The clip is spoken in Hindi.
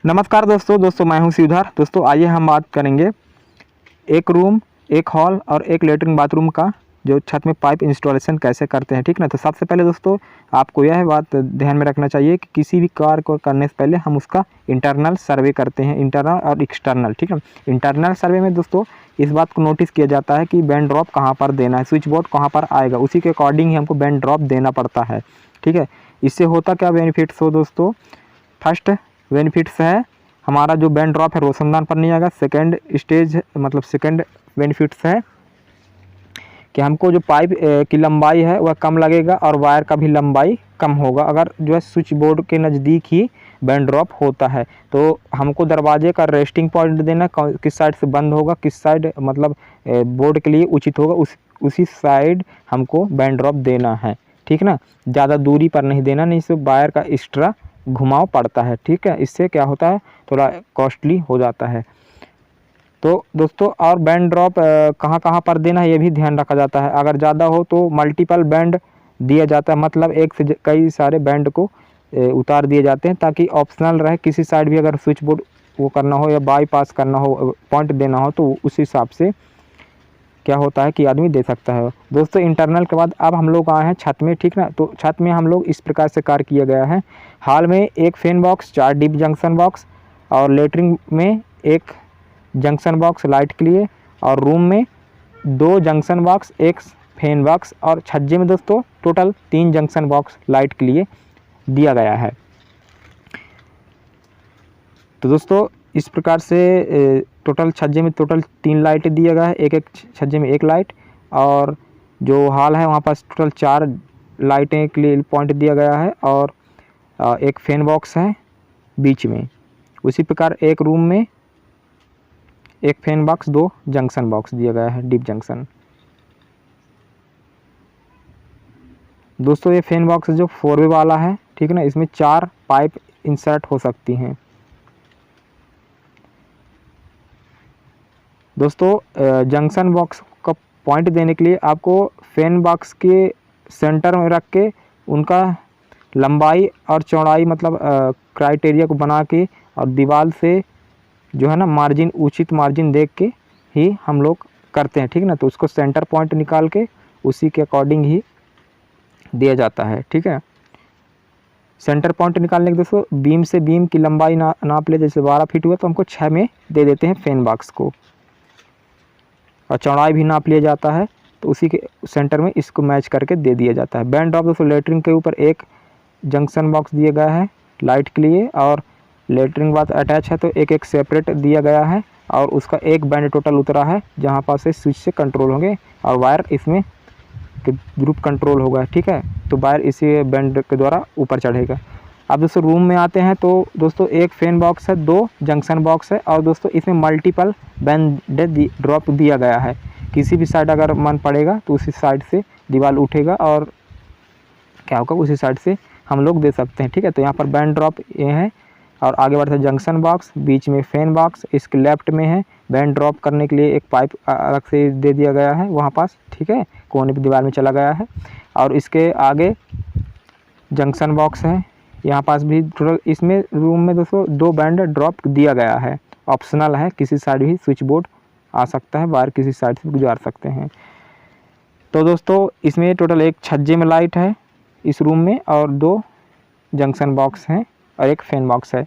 नमस्कार दोस्तों मैं हूं शिवधर। दोस्तों आइए हम बात करेंगे एक रूम, एक हॉल और एक लेटरिन बाथरूम का जो छत में पाइप इंस्टॉलेशन कैसे करते हैं, ठीक ना। तो सबसे पहले दोस्तों आपको यह बात ध्यान में रखना चाहिए कि किसी भी कार्य को करने से पहले हम उसका इंटरनल सर्वे करते हैं, इंटरनल और एक्सटर्नल, ठीक है। इंटरनल सर्वे में दोस्तों इस बात को नोटिस किया जाता है कि बैंड ड्रॉप कहाँ पर देना है, स्विच बोर्ड कहाँ पर आएगा, उसी के अकॉर्डिंग ही हमको बैंड ड्रॉप देना पड़ता है, ठीक है। इससे होता क्या बेनिफिट्स हो दोस्तों, फर्स्ट बेनिफिट्स है हमारा जो बैंड ड्रॉप है रोशनदान पर नहीं आएगा। सेकंड स्टेज मतलब सेकंड बेनिफिट्स है कि हमको जो पाइप की लंबाई है वह कम लगेगा और वायर का भी लंबाई कम होगा अगर जो है स्विच बोर्ड के नज़दीक ही बैंड ड्रॉप होता है। तो हमको दरवाजे का रेस्टिंग पॉइंट देना, किस साइड से बंद होगा, किस साइड मतलब बोर्ड के लिए उचित होगा, उसी साइड हमको बैंड ड्रॉप देना है, ठीक ना। ज़्यादा दूरी पर नहीं देना, नहीं से वायर का एक्स्ट्रा घुमाव पड़ता है, ठीक है। इससे क्या होता है, थोड़ा कॉस्टली हो जाता है। तो दोस्तों और बैंड ड्रॉप कहाँ कहाँ पर देना है ये भी ध्यान रखा जाता है। अगर ज़्यादा हो तो मल्टीपल बैंड दिया जाता है, मतलब एक से कई सारे बैंड को उतार दिए जाते हैं ताकि ऑप्शनल रहे। किसी साइड भी अगर स्विच बोर्ड वो करना हो या बाईपास करना हो, पॉइंट देना हो, तो उस हिसाब से क्या होता है कि आदमी दे सकता है। दोस्तों इंटरनल के बाद अब हम लोग आए हैं छत में, ठीक ना। तो छत में हम लोग इस प्रकार से कार्य किया गया है। हॉल में एक fan box, 4 deep junction box और लेटरिन में एक जंक्शन बॉक्स लाइट के लिए, और रूम में 2 जंक्शन बॉक्स, एक फैन बॉक्स, और छज्जे में दोस्तों टोटल 3 जंक्शन बॉक्स लाइट के लिए दिया गया है। तो दोस्तों इस प्रकार से टोटल छज्जे में टोटल 3 लाइटें दिया गया है, एक एक छज्जे में 1 लाइट, और जो हॉल है वहाँ पास टोटल 4 लाइटें के लिए पॉइंट दिया गया है, और एक फैन बॉक्स है बीच में। उसी प्रकार एक रूम में एक फैन बॉक्स, 2 जंक्शन बॉक्स दिया गया है डीप जंक्शन। दोस्तों ये फैन बॉक्स जो 4 वे वाला है, ठीक है ना, इसमें 4 पाइप इंसर्ट हो सकती हैं। दोस्तों जंक्शन बॉक्स का पॉइंट देने के लिए आपको फैन बॉक्स के सेंटर में रख के उनका लंबाई और चौड़ाई मतलब क्राइटेरिया को बना के और दीवार से जो है ना मार्जिन, उचित मार्जिन देख के ही हम लोग करते हैं, ठीक ना। तो उसको सेंटर पॉइंट निकाल के उसी के अकॉर्डिंग ही दिया जाता है, ठीक है। सेंटर पॉइंट निकालने के दोस्तों बीम से बीम की लंबाई नाप ले, जैसे 12 फीट हुआ तो हमको 6 में दे देते हैं फैन बॉक्स को, और चौड़ाई भी नाप लिया जाता है तो उसी के सेंटर में इसको मैच करके दे दिया जाता है। बैंड ड्रॉप दोस्तों लेटरिन के ऊपर एक जंक्शन बॉक्स दिया गया है लाइट के लिए, और लेटरिन बात अटैच है तो एक एक सेपरेट दिया गया है, और उसका एक बैंड टोटल उतरा है जहाँ पास से स्विच से कंट्रोल होंगे और वायर इसमें ग्रुप कंट्रोल होगा, ठीक है। तो वायर इसी बैंड के द्वारा ऊपर चढ़ेगा। अब दोस्तों रूम में आते हैं तो दोस्तों एक फैन बॉक्स है, 2 जंक्शन बॉक्स है, और दोस्तों इसमें मल्टीपल बैंड ड्रॉप दिया गया है। किसी भी साइड अगर मन पड़ेगा तो उसी साइड से दीवार उठेगा और क्या होगा उसी साइड से हम लोग दे सकते हैं, ठीक है। तो यहाँ पर बैंड ड्रॉप ये है, और आगे बढ़ते जंक्शन बॉक्स, बीच में फैन बॉक्स, इसके लेफ्ट में है बैंड ड्रॉप करने के लिए एक पाइप अलग से दे दिया गया है वहाँ पास, ठीक है, कोने पे दीवार में चला गया है। और इसके आगे जंक्शन बॉक्स है, यहाँ पास भी टोटल इसमें रूम में दोस्तों 2 बैंड ड्रॉप दिया गया है, ऑप्शनल है, किसी साइड भी स्विच बोर्ड आ सकता है, वायर किसी साइड से गुजार सकते हैं। तो दोस्तों इसमें टोटल एक छज्जे में लाइट है इस रूम में, और 2 जंक्शन बॉक्स हैं और एक फैन बॉक्स है।